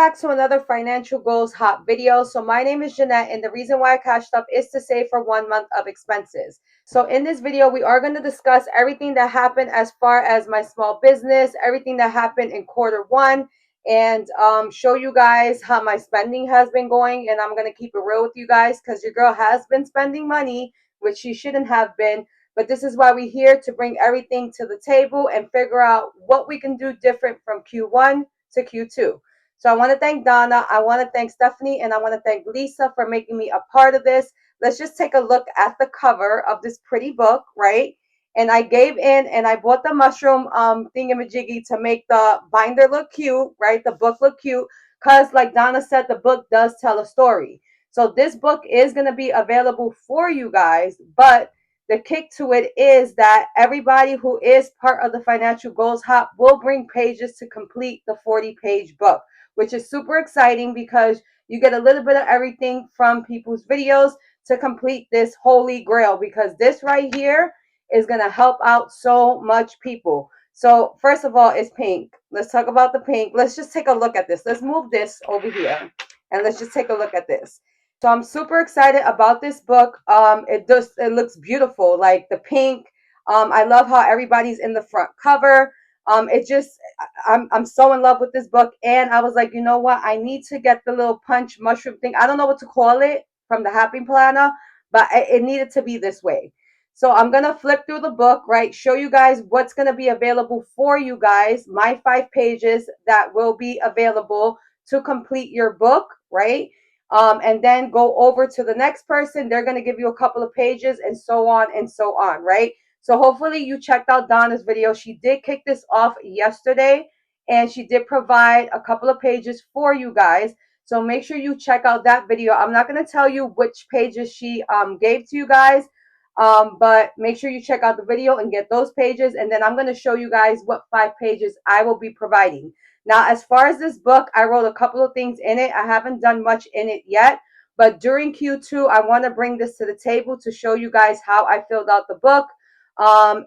back to another financial goals hot video. So my name is Jeanette, and the reason why I cashed up is to save for 1 month of expenses. So in this video, we are going to discuss everything that happened as far as my small business, everything that happened in quarter 1, and show you guys how my spending has been going. And I'm going to keep it real with you guys because your girl has been spending money, which she shouldn't have been. But this is why we're here, to bring everything to the table and figure out what we can do different from Q1 to Q2. So I want to thank Donna, I want to thank Stephanie, and I want to thank Lisa for making me a part of this. Let's just take a look at the cover of this pretty book, right? And I gave in and I bought the mushroom thingamajiggy to make the binder look cute, right? The book look cute, because like Donna said, the book does tell a story. So this book is going to be available for you guys, but the kick to it is that everybody who is part of the Financial Goals Hop will bring pages to complete the 40-page book, which is super exciting because you get a little bit of everything from people's videos to complete this holy grail, because this right here is going to help out so much people. So first of all, it's pink. Let's talk about the pink. Let's just take a look at this. Let's move this over here and let's just take a look at this. So I'm super excited about this book. It looks beautiful, like the pink. I love how everybody's in the front cover. I'm so in love with this book, and I was like, you know what? I need to get the little punch mushroom thing. I don't know what to call it from the Happy Planner, but it needed to be this way. So I'm gonna flip through the book, right? Show you guys what's gonna be available for you guys. My 5 pages that will be available to complete your book, right? And then go over to the next person. They're gonna give you a couple of pages, and so on, right? So hopefully you checked out Donna's video. She did kick this off yesterday, and she did provide a couple of pages for you guys. So make sure you check out that video. I'm not going to tell you which pages she gave to you guys, but make sure you check out the video and get those pages. And then I'm going to show you guys what 5 pages I will be providing. Now, as far as this book, I wrote a couple of things in it. I haven't done much in it yet, but during Q2, I want to bring this to the table to show you guys how I filled out the book,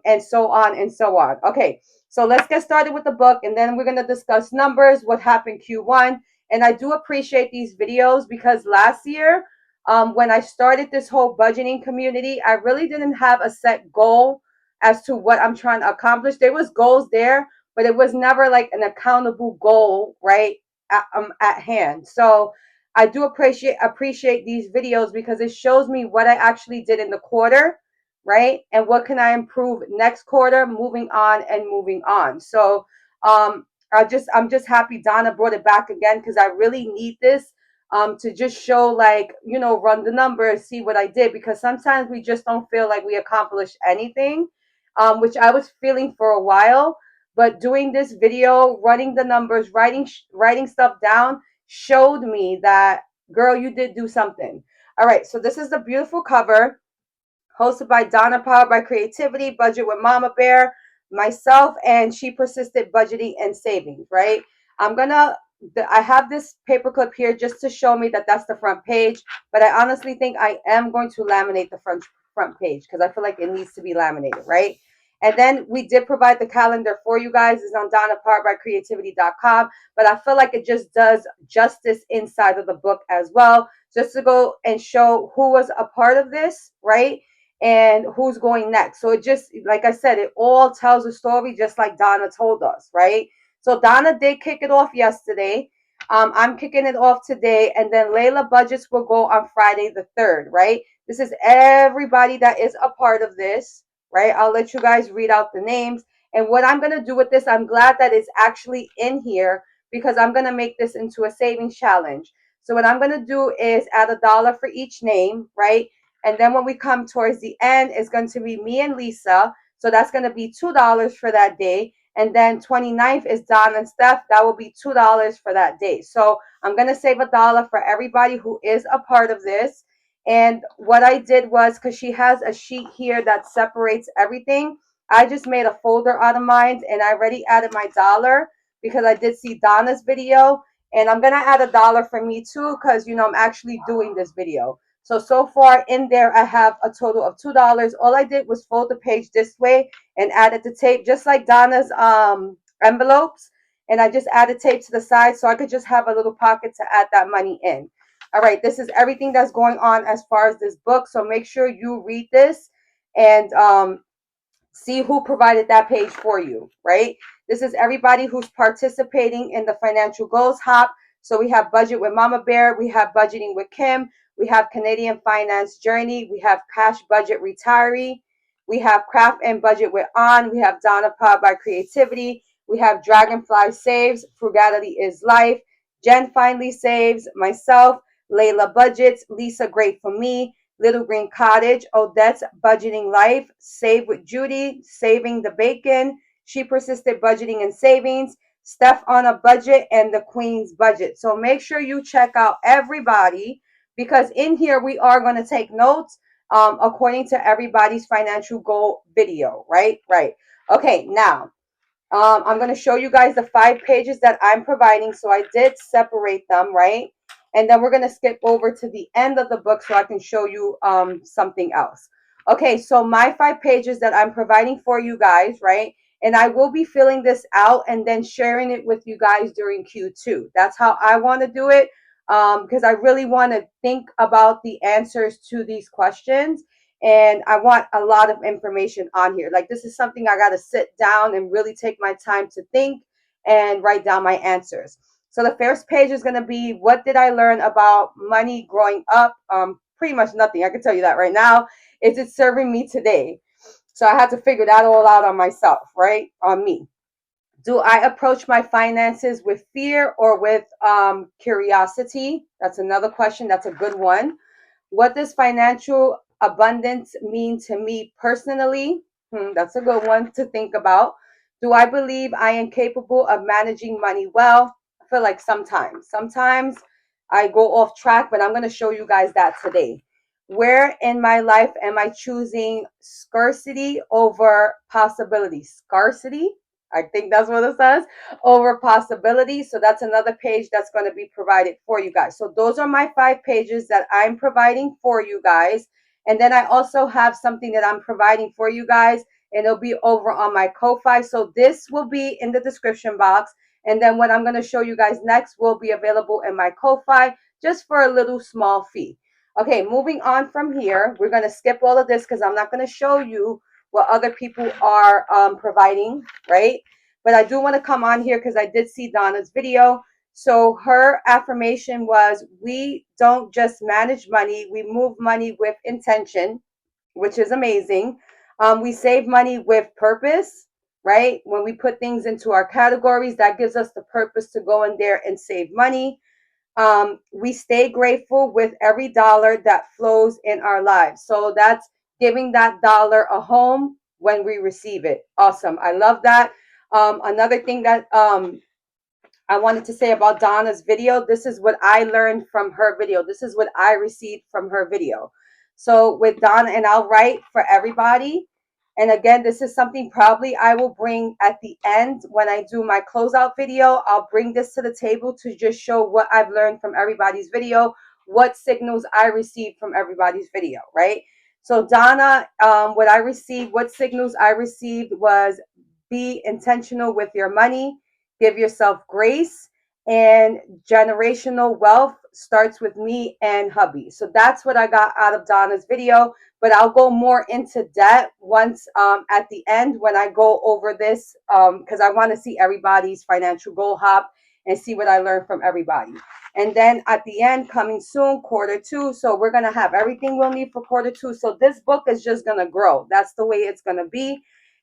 and so on and so on. Okay, so let's get started with the book, and then we're going to discuss numbers, what happened Q1. And I do appreciate these videos because last year, when I started this whole budgeting community, I really didn't have a set goal as to what I'm trying to accomplish. There was goals there, but it was never like an accountable goal, right, at hand. So I do appreciate these videos because it shows me what I actually did in the quarter, right? And what can I improve next quarter, moving on and moving on. So I'm just happy Donna brought it back again, because I really need this to just show, like, you know, run the numbers, see what I did, because sometimes we just don't feel like we accomplished anything, which I was feeling for a while. But doing this video, running the numbers, writing stuff down, showed me that, girl, you did do something. All right, so this is the beautiful cover, hosted by Donna, powered by creativity, budget with Mama Bear, myself, and She Persisted Budgeting and Savings, right? I have this paperclip here just to show me that that's the front page, but I honestly think I am going to laminate the front page because I feel like it needs to be laminated, right? And then we did provide the calendar for you guys. It's on donnapoweredbycreativity.com, but I feel like it just does justice inside of the book as well, just to go and show who was a part of this, right? And who's going next. So it just, like I said, it all tells a story, just like Donna told us, right? So Donna did kick it off yesterday. I'm kicking it off today, and then Layla budgets will go on Friday the 3rd, right? This is everybody that is a part of this, right? I'll let you guys read out the names. And what I'm going to do with this, I'm glad that it's actually in here, because I'm going to make this into a savings challenge. So what I'm going to do is add $1 for each name, right? And then when we come towards the end, it's going to be me and Lisa. So that's going to be $2 for that day. And then 29th is Don and Steph. That will be $2 for that day. So I'm going to save $1 for everybody who is a part of this. And what I did was, because she has a sheet here that separates everything, I just made a folder out of mine, and I already added my dollar because I did see Donna's video. And I'm going to add $1 for me too, because, you know, I'm actually doing this video. So far in there, I have a total of $2. All I did was fold the page this way and added the tape, just like Donna's envelopes. and I just added tape to the side so I could just have a little pocket to add that money in. All right, this is everything that's going on as far as this book. So make sure you read this and see who provided that page for you, right? This is everybody who's participating in the financial goals hop. So we have budget with Mama Bear, we have budgeting with Kim, we have Canadian finance journey, we have cash budget retiree, we have craft and budget with On, we have Donna powered by creativity, we have Dragonfly saves, frugality is life, Jen finally saves, myself, Layla budgets, Lisa great for me, Little Green Cottage, Odette's Budgeting Life, Save with Judy, Saving the Bacon, She Persisted Budgeting and Savings, Steph on a Budget, and the Queen's Budget. So make sure you check out everybody, because in here we are going to take notes according to everybody's financial goal video, right? Right. Okay, now I'm going to show you guys the 5 pages that I'm providing. So I did separate them, right? And then we're going to skip over to the end of the book so I can show you something else. Okay, so my 5 pages that I'm providing for you guys, right? And I will be filling this out and then sharing it with you guys during Q2. That's how I want to do it, because I really want to think about the answers to these questions. And I want a lot of information on here. Like, this is something I got to sit down and really take my time to think and write down my answers. So the first page is going to be, what did I learn about money growing up? Pretty much nothing. I can tell you that right now. Is it serving me today? So I had to figure that all out on myself, right? On me. Do I approach my finances with fear or with curiosity? That's another question. That's a good one. What does financial abundance mean to me personally? That's a good one to think about. Do I believe I am capable of managing money well? I feel like sometimes I go off track, but I'm going to show you guys that today. Where in my life am I choosing scarcity over possibility? Scarcity, I think that's what it says, over possibility. So that's another page that's going to be provided for you guys. So those are my 5 pages that I'm providing for you guys. And then I also have something that I'm providing for you guys, and it'll be over on my Ko-Fi. So this will be in the description box. And then what I'm going to show you guys next will be available in my Ko-Fi just for a little small fee. Okay, moving on from here, we're going to skip all of this because I'm not going to show you what other people are providing, right? But I do want to come on here because I did see Donna's video. So her affirmation was, we don't just manage money, we move money with intention, which is amazing. We save money with purpose, right? When we put things into our categories, that gives us the purpose to go in there and save money. We stay grateful with every dollar that flows in our lives. So that's giving that dollar a home when we receive it. Awesome. I love that. Another thing that I wanted to say about Donna's video, this is what I learned from her video. This is what I received from her video. So with Donna, and I'll write for everybody. And again, this is something probably I will bring at the end when I do my closeout video. I'll bring this to the table to just show what I've learned from everybody's video, what signals I received from everybody's video, right? So Donna, what signals I received was, be intentional with your money, give yourself grace, and generational wealth starts with me and hubby. So that's what I got out of Donna's video, but I'll go more into depth once at the end when I go over this, because I want to see everybody's financial goal hop and see what I learned from everybody. And then at the end, coming soon, Q2. So we're going to have everything we'll need for Q2. So this book is just going to grow. That's the way it's going to be.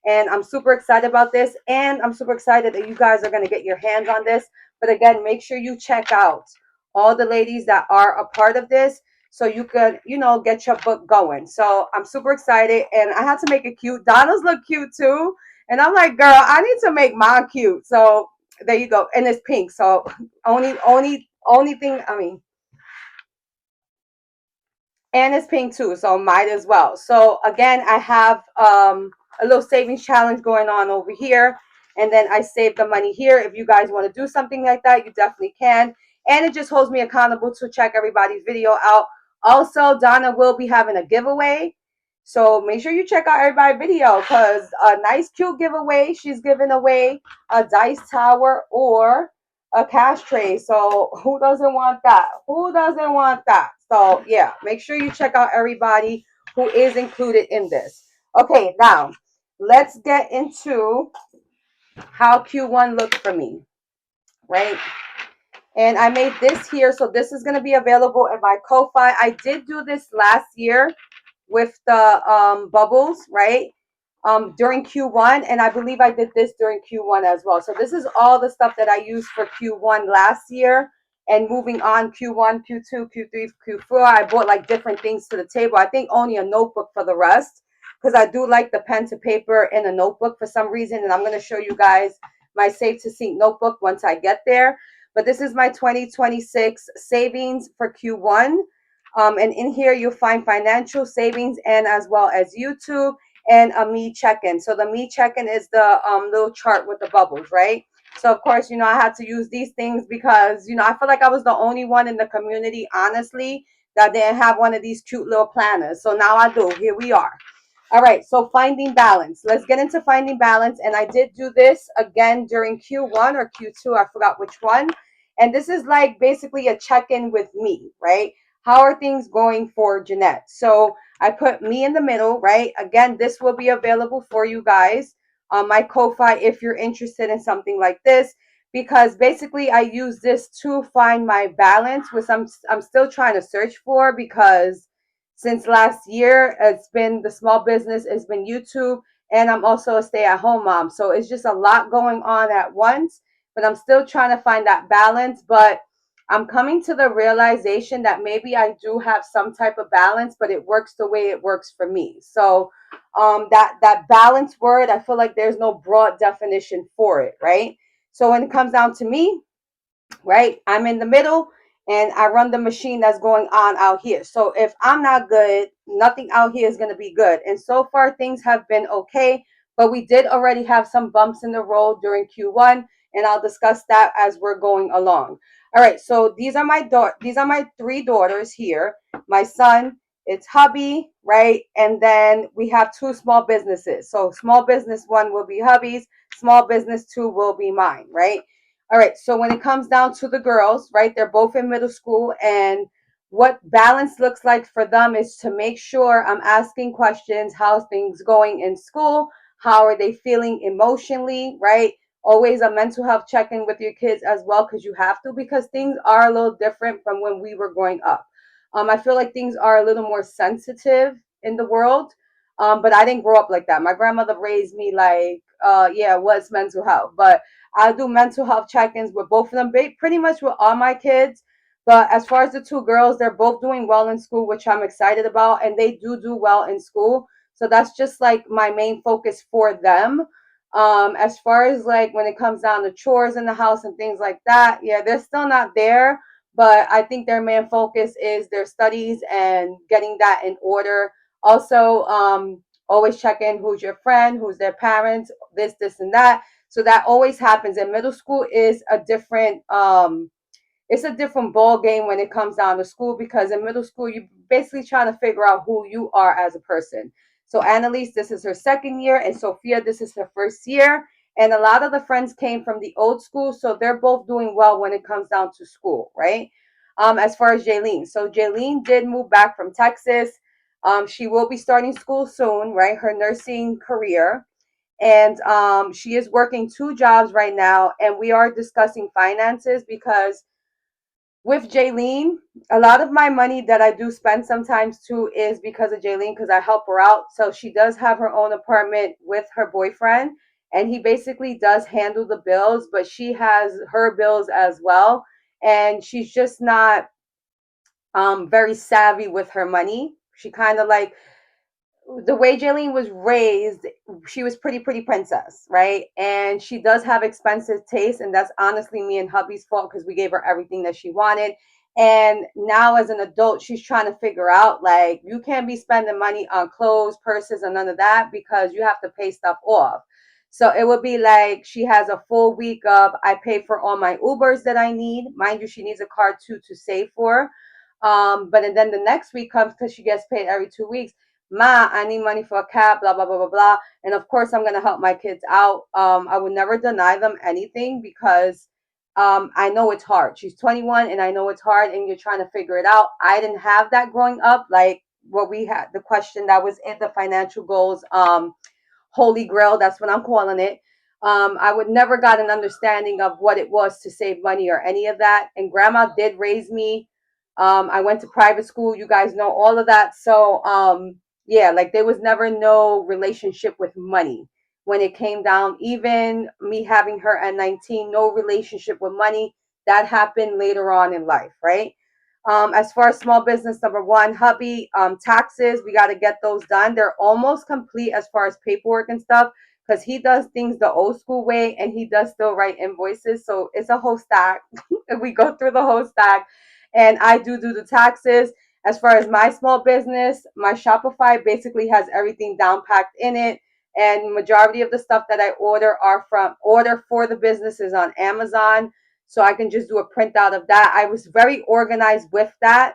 And I'm super excited about this. And I'm super excited that you guys are going to get your hands on this. But again, make sure you check out all the ladies that are a part of this so you could, get your book going. So I'm super excited. And I had to make it cute. Donna's look cute too. And I'm like, girl, I need to make mine cute. So there you go. And it's pink. So only thing, and it's pink too, so might as well. So again, I have a little savings challenge going on over here, and then I save the money here. If you guys want to do something like that, you definitely can. And it just holds me accountable to check everybody's video out. Also, Donna will be having a giveaway. So make sure you check out everybody's video because a nice cute giveaway. She's giving away a dice tower or a cash tray. So who doesn't want that? Who doesn't want that? So yeah, make sure you check out everybody who is included in this. Okay, now let's get into how Q1 looked for me, right? And I made this here, so this is going to be available in my Ko-Fi. I did do this last year with the bubbles, right? During Q1, and I believe I did this during Q1 as well. So this is all the stuff that I used for Q1 last year, and moving on Q1, Q2, Q3, Q4. I bought like different things to the table. I think only a notebook for the rest because I do like the pen to paper in a notebook for some reason, and I'm going to show you guys my Save to Sync notebook once I get there. But this is my 2026 savings for Q1. And in here, you'll find financial savings and as well as YouTube and a me check-in. So the me check-in is the little chart with the bubbles, right? So of course, I had to use these things because, I feel like I was the only one in the community, honestly, that didn't have one of these cute little planners. So now I do. Here we are. All right, so finding balance. Let's get into finding balance. And I did do this again during Q1 or Q2. I forgot which one. And this is like basically a check-in with me, right? How are things going for Jeanette? So I put me in the middle, right? Again, this will be available for you guys on my Ko-Fi if you're interested in something like this, because basically I use this to find my balance, which I'm still trying to search for, because since last year it's been the small business, it's been YouTube, and I'm also a stay-at-home mom. So it's just a lot going on at once, but I'm still trying to find that balance. But I'm coming to the realization that maybe I do have some type of balance, but it works the way it works for me. So that balance word, I feel like there's no broad definition for it, right? So when it comes down to me, right, I'm in the middle and I run the machine that's going on out here. So if I'm not good, nothing out here is going to be good. And so far things have been okay, but we did already have some bumps in the road during Q1, and I'll discuss that as we're going along. All right, so these are my three daughters here. My son, it's hubby, right? And then we have two small businesses. So small business one will be hubby's, small business two will be mine, right? All right, so when it comes down to the girls, right, they're both in middle school, and what balance looks like for them is to make sure I'm asking questions. How's things going in school? How are they feeling emotionally, right? Always a mental health check-in with your kids as well, because you have to, because things are a little different from when we were growing up. I feel like things are a little more sensitive in the world, but I didn't grow up like that. My grandmother raised me like, yeah, what's mental health? But I do mental health check-ins with both of them, pretty much with all my kids. But as far as the two girls, they're both doing well in school, which I'm excited about, and they do well in school. So that's just like my main focus for them. As far as like when it comes down to chores in the house and things like that, yeah, they're still not there. But I think their main focus is their studies and getting that in order. Also, always check in who's your friend, who's their parents, this, and that. So that always happens. And middle school is a different it's a different ball game when it comes down to school, because in middle school you're basically trying to figure out who you are as a person. So Annalise, this is her second year, and Sophia, this is her first year. And a lot of the friends came from the old school, so they're both doing well when it comes down to school, right? As far as Jaylene, so Jaylene did move back from Texas. She will be starting school soon, right? Her nursing career, and she is working two jobs right now, and we are discussing finances because with Jaylene, a lot of my money that I do spend sometimes too is because of Jaylene, because I help her out. So she does have her own apartment with her boyfriend, and he basically does handle the bills, but she has her bills as well, and she's just not very savvy with her money. She kind of like, the way Jaylene was raised, she was pretty princess, right? And she does have expensive taste, and that's honestly me and hubby's fault because we gave her everything that she wanted. And now as an adult, she's trying to figure out like, you can't be spending money on clothes, purses, and none of that, because you have to pay stuff off. So it would be like she has a full week of, I pay for all my Ubers that I need. Mind you, she needs a car too to save for. But and then the next week comes because she gets paid every 2 weeks. Ma, I need money for a cab, blah, blah, blah, blah, blah. And of course, I'm going to help my kids out. I would never deny them anything because I know it's hard. She's 21 and I know it's hard and you're trying to figure it out. I didn't have that growing up. Like what we had, the question that was in the financial goals, holy grail, that's what I'm calling it. I would never got an understanding of what it was to save money or any of that. And grandma did raise me. I went to private school. You guys know all of that. So, yeah, like there was never no relationship with money when it came down. Even me having her at 19, no relationship with money. That happened later on in life, right? As far as small business, number one, hubby, taxes, we got to get those done. They're almost complete as far as paperwork and stuff because he does things the old school way and he does still write invoices. So it's a whole stack. We go through the whole stack and I do the taxes. As far as my small business, my Shopify basically has everything down packed in it. And majority of the stuff that I order for the businesses on Amazon, so I can just do a printout of that. I was very organized with that.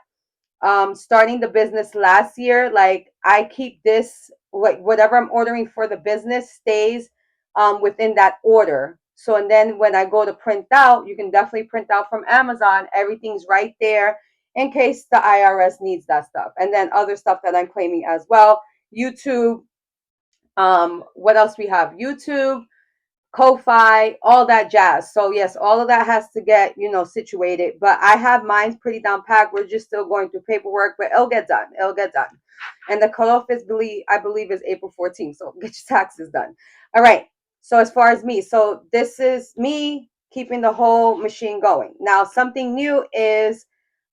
Starting the business last year, like I keep this, like whatever I'm ordering for the business stays within that order. So, and then when I go to print out, you can definitely print out from Amazon. Everything's right there in case the IRS needs that stuff. And then other stuff that I'm claiming as well. YouTube, what else we have? YouTube, Ko-Fi, all that jazz. So yes, all of that has to get, situated. But I have mine pretty down packed. We're just still going through paperwork, but it'll get done. It'll get done. And the cutoff is I believe is April 14th. So get your taxes done. All right. So as far as me, so this is me keeping the whole machine going. Now something new is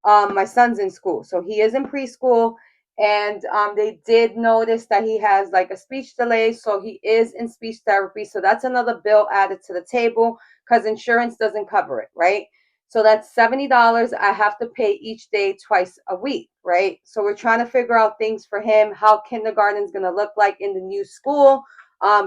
my son's in school. So he is in preschool and they did notice that he has like a speech delay, so he is in speech therapy. So that's another bill added to the table because insurance doesn't cover it, right? So that's $70 I have to pay each day twice a week, right? So we're trying to figure out things for him, how kindergarten's going to look like in the new school,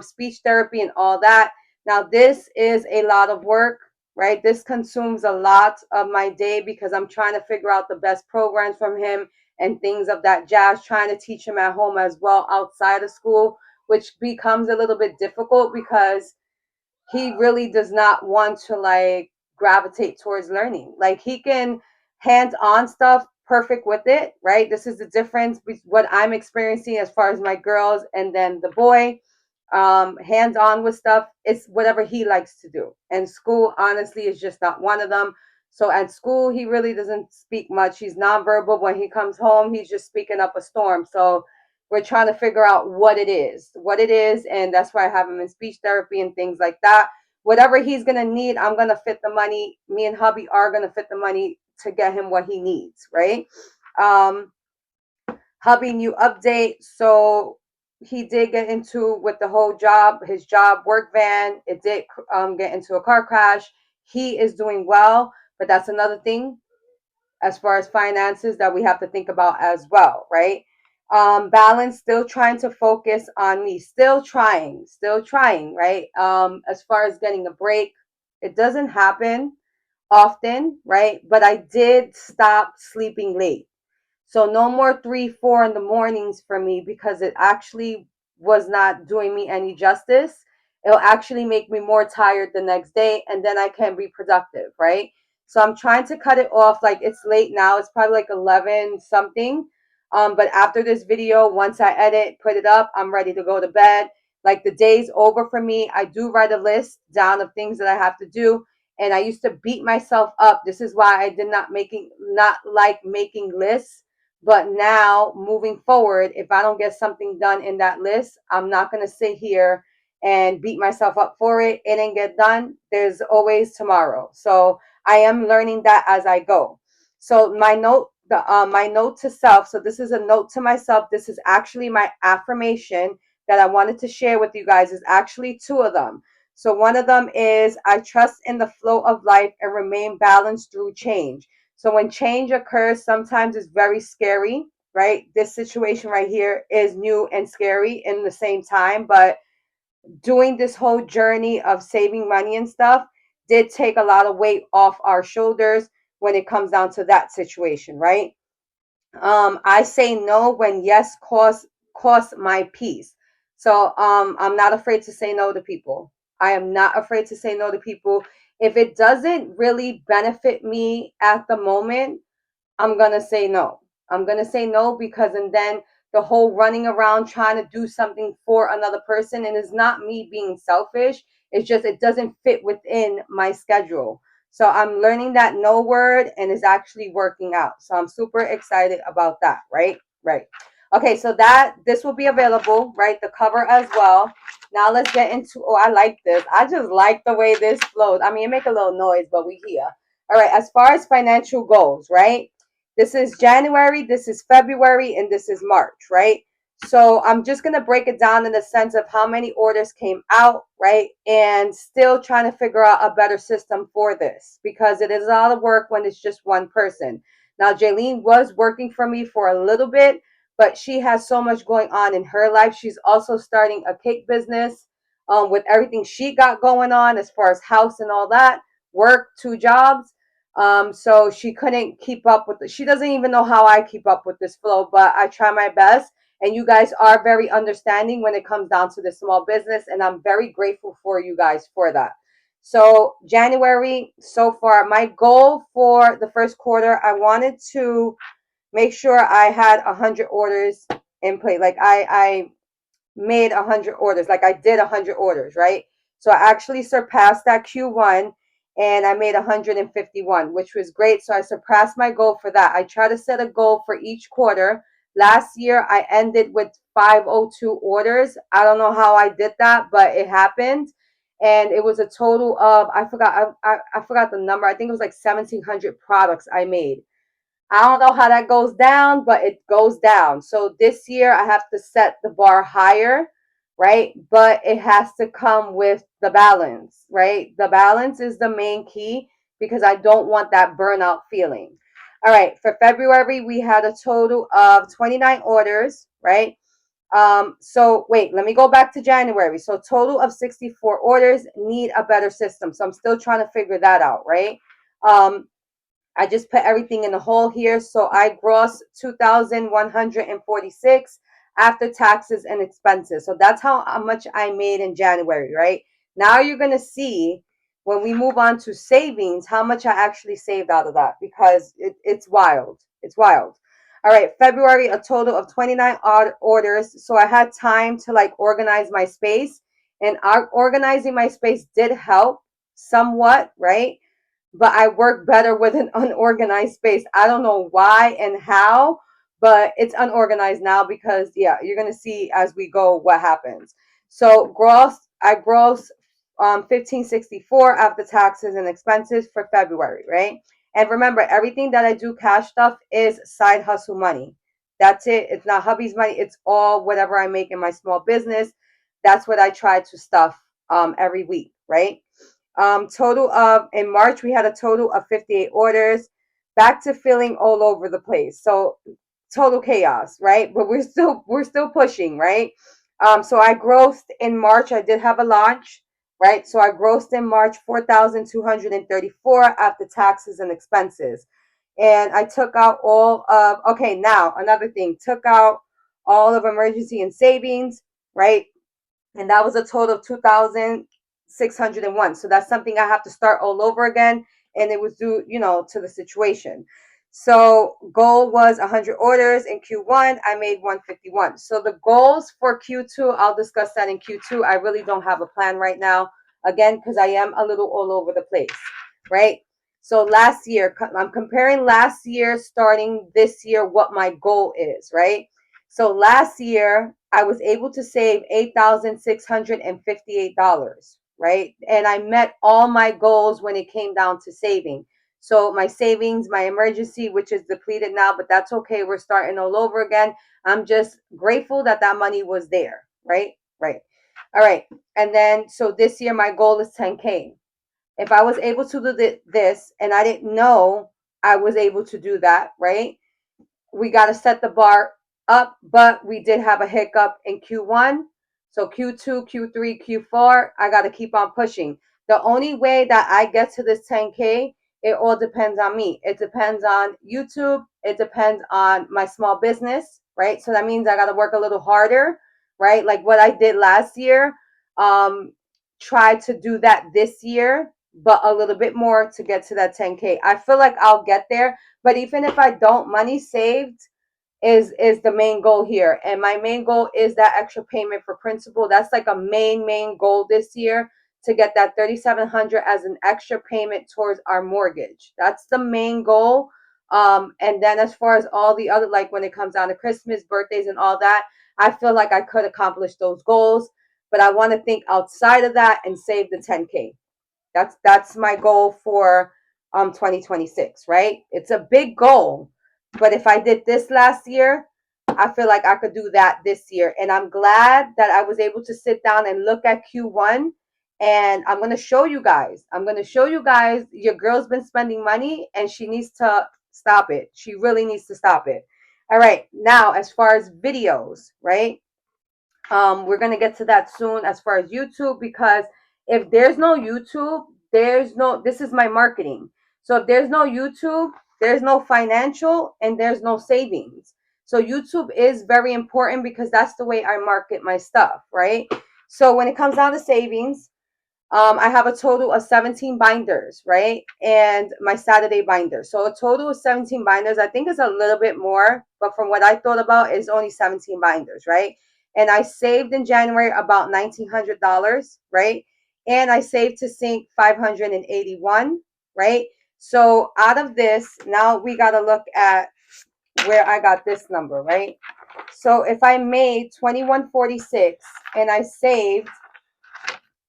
speech therapy and all that. Now this is a lot of work, right? This consumes a lot of my day because I'm trying to figure out the best programs from him and things of that jazz, trying to teach him at home as well outside of school, which becomes a little bit difficult because he really does not want to like gravitate towards learning. Like he can hands-on stuff perfect with it, right? This is the difference with what I'm experiencing as far as my girls and then the boy. Hands-on with stuff, it's whatever he likes to do. And school honestly is just not one of them. So at school, he really doesn't speak much. He's nonverbal. When he comes home, he's just speaking up a storm. So we're trying to figure out what it is. And that's why I have him in speech therapy and things like that. Whatever he's going to need, I'm going to fit the money. Me and hubby are going to fit the money to get him what he needs, right? Um, Hubby, new update. So he did get into with the whole job, his job work van. It did get into a car crash. He is doing well, but that's another thing as far as finances that we have to think about as well, right? Balance, still trying to focus on me, still trying, right? As far as getting a break, it doesn't happen often, right? But I did stop sleeping late. So no more 3, 4 in the mornings for me because it actually was not doing me any justice. It'll actually make me more tired the next day and then I can be productive, right? So I'm trying to cut it off. Like it's late now. It's probably like 11 something. But after this video, once I edit, put it up, I'm ready to go to bed. Like the day's over for me. I do write a list down of things that I have to do. And I used to beat myself up. This is why I did not like making lists. But now, moving forward, if I don't get something done in that list, I'm not going to sit here and beat myself up for it. It didn't get done. There's always tomorrow. So I am learning that as I go. So my note to self. So this is a note to myself. This is actually my affirmation that I wanted to share with you guys. Is actually two of them. So one of them is I trust in the flow of life and remain balanced through change. So when change occurs, sometimes it's very scary, right? This situation right here is new and scary in the same time, but doing this whole journey of saving money and stuff did take a lot of weight off our shoulders when it comes down to that situation, right? I say no when yes cost my peace. So I'm not afraid to say no to people. I am not afraid to say no to people. If it doesn't really benefit me at the moment, I'm going to say no. I'm going to say no because, and then the whole running around trying to do something for another person, and it's not me being selfish. It's just, it doesn't fit within my schedule. So I'm learning that no word and it's actually working out. So I'm super excited about that, right? Right. Okay, so this will be available, right? The cover as well. Now let's get into, oh, I like this. I just like the way this flows. I mean, it make a little noise, but we here. All right, as far as financial goals, right? This is January, this is February, and this is March, right? So I'm just going to break it down in the sense of how many orders came out, right? And still trying to figure out a better system for this because it is a lot of work when it's just one person. Now, Jaylene was working for me for a little bit, but she has so much going on in her life. She's also starting a cake business with everything she got going on as far as house and all that, work, 2 jobs. So she couldn't keep up with it. She doesn't even know how I keep up with this flow, but I try my best. And you guys are very understanding when it comes down to the small business. And I'm very grateful for you guys for that. So January so far, my goal for the first quarter, I wanted to make sure I had 100 orders in play. Like I made 100 orders, like I did 100 orders, right? So I actually surpassed that Q1 and I made 151, which was great. So I surpassed my goal for that. I try to set a goal for each quarter. Last year I ended with 502 orders. I don't know how I did that, but it happened. And it was a total of, I forgot the number. I think it was like 1,700 products I made. I don't know how that goes down, but it goes down. So this year I have to set the bar higher, right? But it has to come with the balance, right? The balance is the main key because I don't want that burnout feeling. All right, for February, we had a total of 29 orders, right? So wait, let me go back to January. So total of 64 orders, need a better system. So I'm still trying to figure that out, right? Um, I just put everything in the hole here. So I grossed 2,146 after taxes and expenses. So that's how much I made in January, right? Now you're going to see when we move on to savings, how much I actually saved out of that because it's wild. It's wild. All right, February, a total of 29 odd orders. So I had time to like organize my space, and organizing my space did help somewhat, right? But I work better with an unorganized space. I don't know why and how, but it's unorganized now because yeah, you're gonna see as we go what happens. So I gross 1564 after taxes and expenses for February, right? And remember, everything that I do cash stuff is side hustle money. That's it. It's not hubby's money. It's all whatever I make in my small business. That's what I try to stuff every week, right? Total of in March we had a total of 58 orders. Back to feeling all over the place. So total chaos, right? But we're still pushing, right? So I grossed in March. I did have a launch, right? So I grossed in March 4,234 after taxes and expenses. And I took out all of, okay, now another thing, took out all of emergency and savings, right? And that was a total of 2,601. So that's something I have to start all over again, and it was due, to the situation. So goal was 100 orders in Q1. I made 151. So the goals for Q2, I'll discuss that in Q2. I really don't have a plan right now, again, because I am a little all over the place, right? So last year, I'm comparing last year starting this year what my goal is, right? So last year, I was able to save $8,658, right? And I met all my goals when it came down to saving. So my savings, my emergency, which is depleted now, but that's okay. We're starting all over again. I'm just grateful that that money was there, right? Right. All right. And then, so this year, my goal is 10K. If I was able to do this and I didn't know I was able to do that, right? We got to set the bar up, but we did have a hiccup in Q1. So Q2, Q3, Q4, I got to keep on pushing. The only way that I get to this 10K, it all depends on me. It depends on YouTube. It depends on my small business, right? So that means I got to work a little harder, right? Like what I did last year. Try to do that this year, but a little bit more to get to that 10K. I feel like I'll get there, but even if I don't, money saved is the main goal here. And my main goal is that extra payment for principal. That's like a main goal this year, to get that 3,700 as an extra payment towards our mortgage. That's the main goal. And then as far as all the other, like when it comes down to Christmas, birthdays, and all that, I feel like I could accomplish those goals, but I want to think outside of that and save the 10K. That's my goal for 2026, right? It's a big goal, but if I did this last year, I feel like I could do that this year. And I'm glad that I was able to sit down and look at Q1. And I'm going to show you guys. I'm going to show you guys your girl's been spending money and she needs to stop it. She really needs to stop it. All right. Now, as far as videos, right? We're gonna get to that soon as far as YouTube, because if there's no YouTube, there's no, this is my marketing. So if there's no YouTube, there's no financial and there's no savings. So YouTube is very important because that's the way I market my stuff, right? So when it comes down to savings, I have a total of 17 binders, right? And my Saturday binder. So a total of 17 binders. I think it's a little bit more, but from what I thought about, it's only 17 binders, right? And I saved in January about $1,900, right? And I saved to sync 581, right? So out of this, now we got to look at where I got this number, right? So if I made 2146 and I saved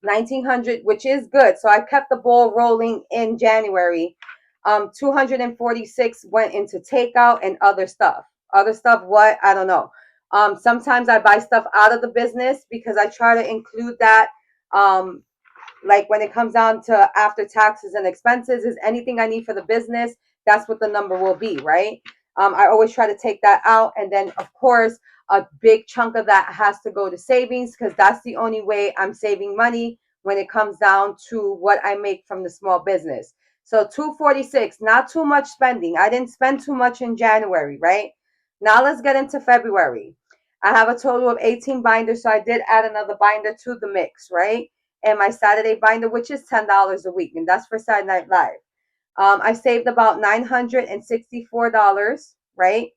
1,900, which is good. So I kept the ball rolling in January. 246 went into takeout and other stuff. Other stuff, what? I don't know. Sometimes I buy stuff out of the business because I try to include that. Like when it comes down to after taxes and expenses, is anything I need for the business, that's what the number will be, right? I always try to take that out. And then, of course, a big chunk of that has to go to savings, because that's the only way I'm saving money when it comes down to what I make from the small business. So 246, not too much spending. I didn't spend too much in January, right? Now let's get into February. I have a total of 18 binders, so I did add another binder to the mix, right? And my Saturday binder, which is $10 a week, and that's for Saturday Night Live. I saved about $964, right?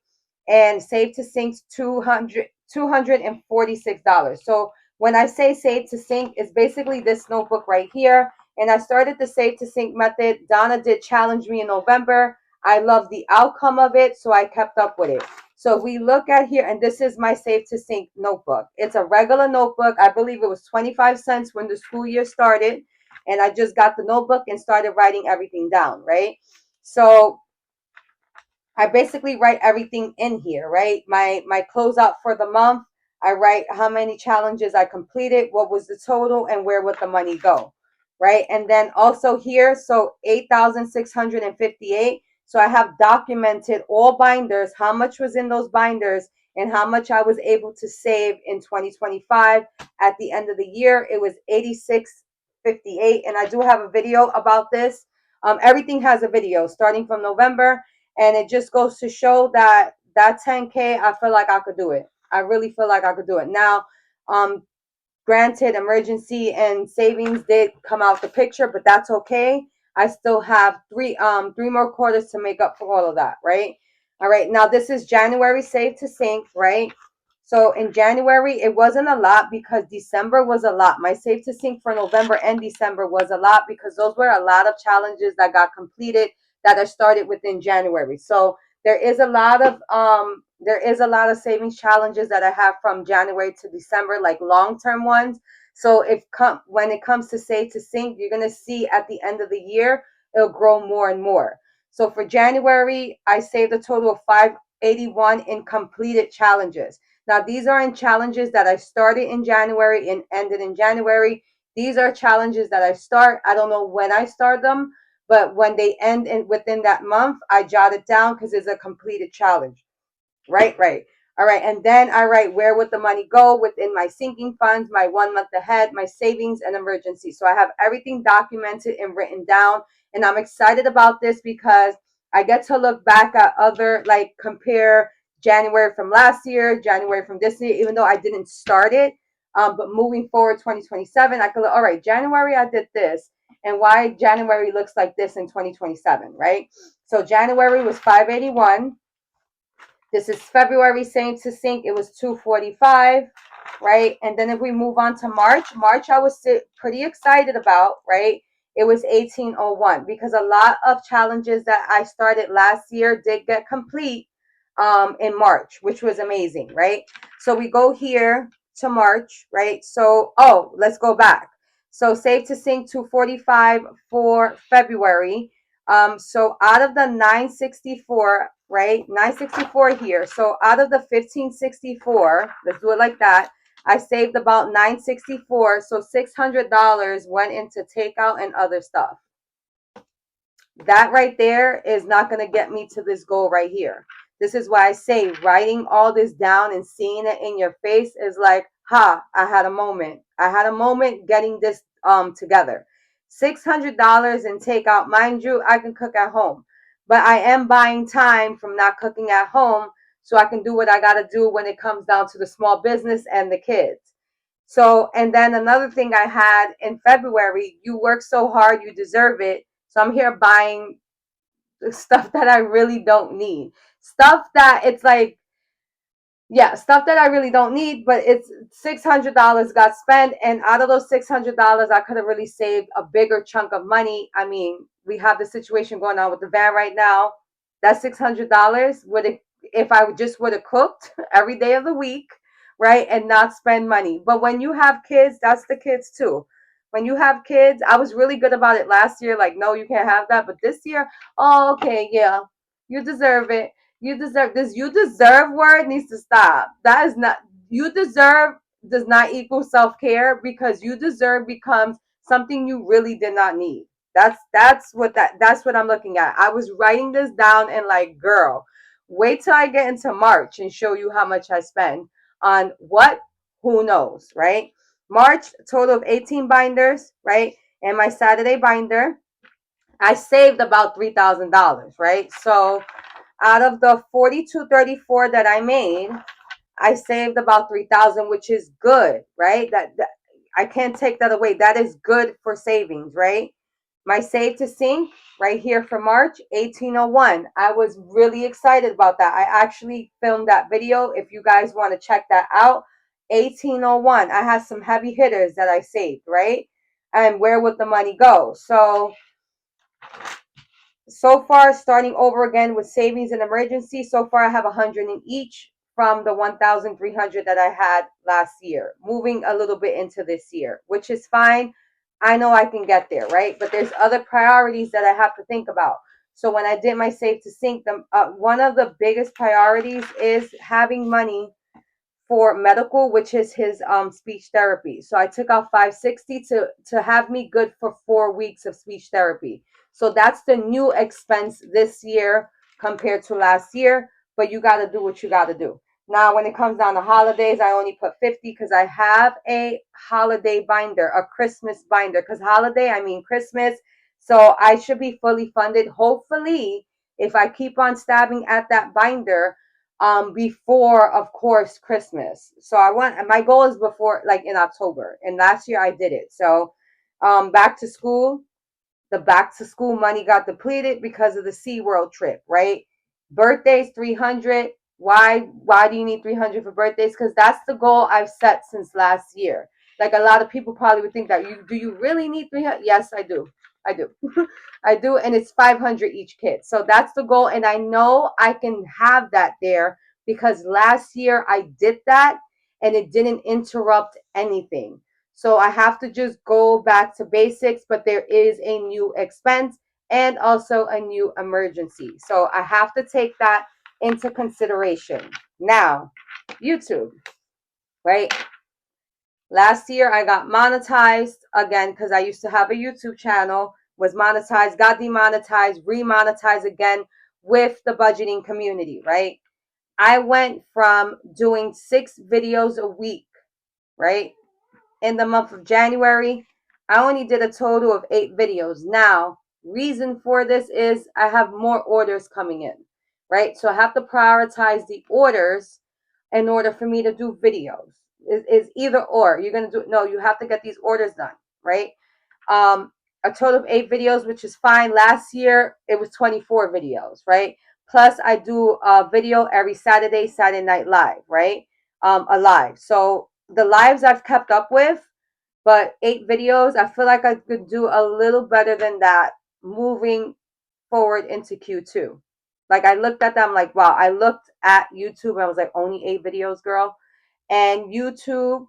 And saved to sync $246. So when I say save to sync, it's basically this notebook right here. And I started the save to sync method. Donna did challenge me in November. I love the outcome of it, so I kept up with it. So we look at here, and this is my save to sync notebook. It's a regular notebook. I believe it was 25 cents when the school year started. And I just got the notebook and started writing everything down, right? So I basically write everything in here, right? My closeout for the month, I write how many challenges I completed, what was the total, and where would the money go, right? And then also here, so 8,658. So I have documented all binders, how much was in those binders, and how much I was able to save in 2025. At the end of the year, it was 8658, and I do have a video about this. Everything has a video starting from November, and it just goes to show that that 10K, I feel like I could do it. I really feel like I could do it. Now, granted, emergency and savings did come out the picture, but that's okay. I still have three more quarters to make up for all of that, right? All right, now this is January save to sync, right? So in January, it wasn't a lot because December was a lot. My save to sync for November and December was a lot because those were a lot of challenges that got completed that are started within January. So there is a lot of savings challenges that I have from January to December, like long-term ones. So when it comes to save to sync, you're gonna see at the end of the year it'll grow more and more. So for January, I saved a total of 581 in completed challenges. Now these are in challenges that I started in January and ended in January. These are challenges that I start. I don't know when I start them, but when they end within that month, I jot it down because it's a completed challenge. Right, right. All right. And then I write where would the money go within my sinking funds, my 1 month ahead, my savings, and emergency. So I have everything documented and written down. And I'm excited about this because I get to look back at other, like compare January from last year, January from this year, even though I didn't start it. But moving forward, 2027, I could look, all right, January I did this, and why January looks like this in 2027, right? So January was 581. This is February, same to sync. It was 245, right? And then if we move on to March I was pretty excited about, right? It was 1801 because a lot of challenges that I started last year did get complete in March, which was amazing, right? So we go here to March, right? So, oh, let's go back. So save to sync 245 for February. So out of the 964, right? 964 here. So out of the 1564, let's do it like that. I saved about 964. So $600 went into takeout and other stuff. That right there is not going to get me to this goal right here. This is why I say writing all this down and seeing it in your face is like, ha, I had a moment. I had a moment getting this together. $600 in takeout. Mind you, I can cook at home. But I am buying time from not cooking at home so I can do what I got to do when it comes down to the small business and the kids. So, and then another thing I had in February, you work so hard, you deserve it. So I'm here buying stuff that I really don't need. Stuff that it's like, yeah, stuff that I really don't need, but it's $600 got spent. And out of those $600, I could have really saved a bigger chunk of money. I mean, we have the situation going on with the van right now. That $600 would have, if I just would have cooked every day of the week, right, and not spend money. But when you have kids, that's the kids too. When you have kids, I was really good about it last year. Like, no, you can't have that. But this year, oh, okay, yeah, you deserve it. You deserve this. You deserve word needs to stop. That is not, you deserve does not equal self-care because you deserve becomes something you really did not need. That's what I'm looking at. I was writing this down and like, girl, wait till I get into March and show you how much I spend on what, who knows, right? March, total of 18 binders, right? And my Saturday binder, I saved about $3,000, right? So out of the 4234 that I made, I saved about 3,000, which is good, right? That I can't take that away. That is good for savings, right? My save to sync right here for March, 1801. I was really excited about that. I actually filmed that video. If you guys want to check that out, 1801. I had some heavy hitters that I saved, right? And where would the money go? So far, starting over again with savings and emergency, so far I have 100 in each from the 1,300 that I had last year, moving a little bit into this year, which is fine. I know I can get there, right? But there's other priorities that I have to think about. So when I did my save to sync, one of the biggest priorities is having money for medical, which is his speech therapy. So I took out 560 to have me good for 4 weeks of speech therapy. So that's the new expense this year compared to last year. But you got to do what you got to do. Now, when it comes down to holidays, I only put 50 because I have a holiday binder, a Christmas binder. Because holiday, I mean Christmas. So I should be fully funded. Hopefully, if I keep on stabbing at that binder, before of course Christmas. So I want, my goal is before, like in October, and last year I did it. So back to school, the back to school money got depleted because of the SeaWorld trip, right? Birthdays, 300. Why do you need 300 for birthdays? Because that's the goal I've set since last year. Like a lot of people probably would think that you really need 300? Yes, I do. I do. I do, and it's 500 each kid. So that's the goal, and I know I can have that there because last year I did that and it didn't interrupt anything. So I have to just go back to basics, but there is a new expense and also a new emergency. So I have to take that into consideration. Now, YouTube, right? Last year I got monetized again because I used to have a YouTube channel, was monetized, got demonetized, remonetized again with the budgeting community, right? I went from doing 6 videos a week, right? In the month of January, I only did a total of 8 videos. Now, reason for this is I have more orders coming in. right? So I have to prioritize the orders in order for me to do videos. Is either or. You're gonna do no, you have to get these orders done, right? Um, a total of 8 videos, which is fine. Last year it was 24 videos, right? Plus I do a video every Saturday, Saturday Night Live, right? A live. So the lives I've kept up with, but 8 videos, I feel like I could do a little better than that moving forward into Q2. Like I looked at them like, wow, I looked at YouTube and I was like, only 8 videos, girl. And YouTube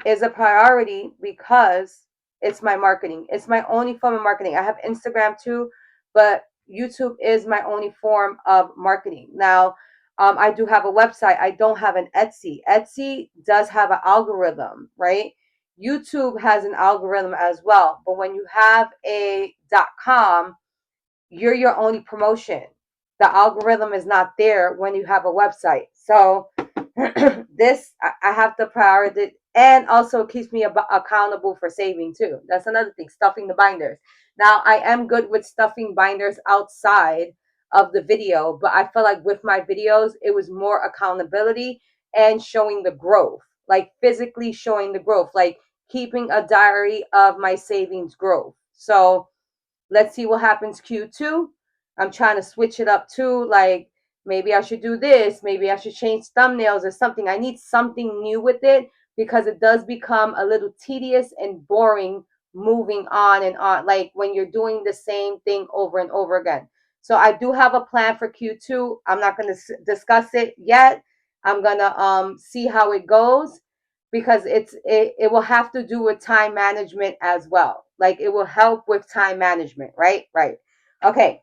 is a priority because it's my marketing. It's my only form of marketing. I have Instagram too, but YouTube is my only form of marketing. Now, I do have a website. I don't have an Etsy. Etsy does have an algorithm, right? YouTube has an algorithm as well. But when you have a .com, you're your only promotion. The algorithm is not there when you have a website. So this I have to prioritize, and also keeps me accountable for saving too. That's another thing, stuffing the binders. Now I am good with stuffing binders outside of the video, but I feel like with my videos it was more accountability and showing the growth, like physically showing the growth, like keeping a diary of my savings growth. So let's see what happens Q2. I'm trying to switch it up too. Like maybe I should do this. Maybe I should change thumbnails or something. I need something new with it because it does become a little tedious and boring moving on and on. Like when you're doing the same thing over and over again. So I do have a plan for Q2. I'm not going to discuss it yet. I'm going to see how it goes because it will have to do with time management as well. Like it will help with time management, right? Right. Okay.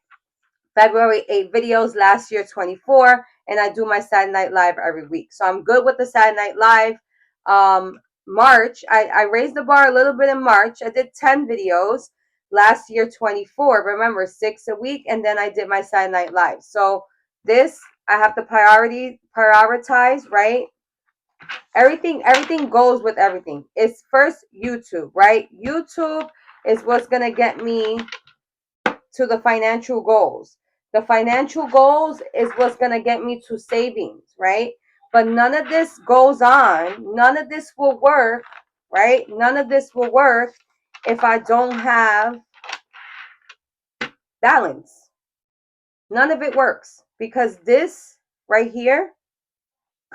February 8 videos, last year 24, and I do my Saturday Night Live every week. So I'm good with the Saturday Night Live. March, I raised the bar a little bit in March. I did 10 videos. Last year 24. Remember, 6 a week, and then I did my Saturday Night Live. So this I have to prioritize, right? Everything goes with everything. It's first YouTube, right? YouTube is what's gonna get me to the financial goals. The financial goals is what's gonna get me to savings, right? But none of this goes on, none of this will work, right? None of this will work if I don't have balance. None of it works because this right here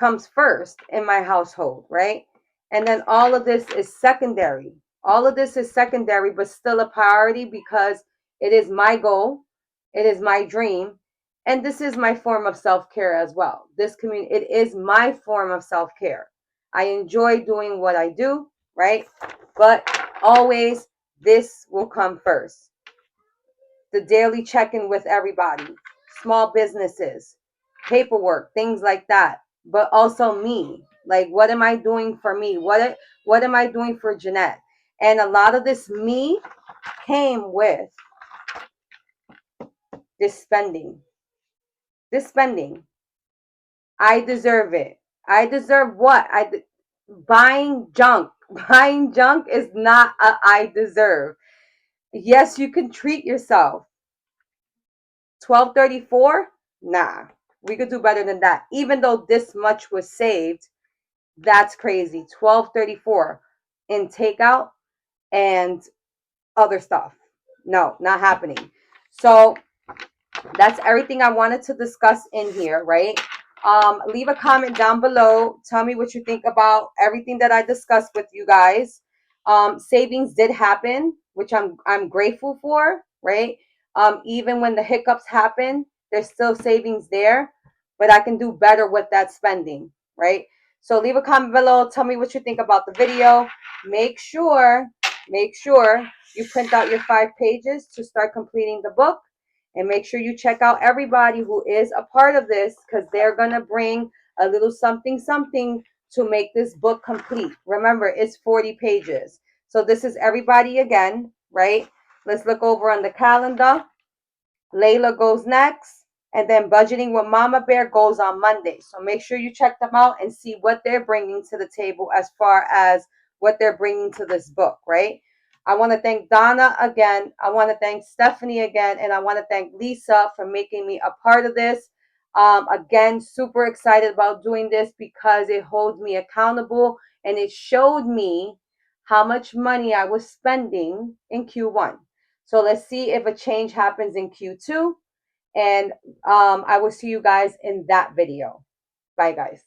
comes first in my household, right? And then all of this is secondary. All of this is secondary, but still a priority because it is my goal, it is my dream, and this is my form of self-care as well. This community, it is my form of self-care. I enjoy doing what I do, right? But always this will come first. The daily check-in with everybody, small businesses, paperwork, things like that. But also me. Like, what am I doing for me? What am I doing for Jeanette? And a lot of this me came with this spending. This spending. I deserve it. I deserve what? Buying junk. Buying junk is not a I deserve. Yes, you can treat yourself. 1234? Nah, we could do better than that. Even though this much was saved, that's crazy. 1234 in takeout and other stuff. No, not happening. So that's everything I wanted to discuss in here, right? Leave a comment down below. Tell me what you think about everything that I discussed with you guys. Savings did happen, which I'm grateful for, right? Even when the hiccups happen, there's still savings there, but I can do better with that spending, right? So leave a comment below. Tell me what you think about the video. Make sure you print out your 5 pages to start completing the book. And make sure you check out everybody who is a part of this because they're going to bring a little something to make this book complete. Remember, it's 40 pages. So this is everybody again, right? Let's look over on the calendar. Layla goes next. And then Budgeting with Mama Bear goes on Monday. So make sure you check them out and see what they're bringing to the table as far as what they're bringing to this book, right? I want to thank Donna again. I want to thank Stephanie again. And I want to thank Lisa for making me a part of this. Again, super excited about doing this because it holds me accountable and it showed me how much money I was spending in Q1. So let's see if a change happens in Q2. And I will see you guys in that video. Bye, guys.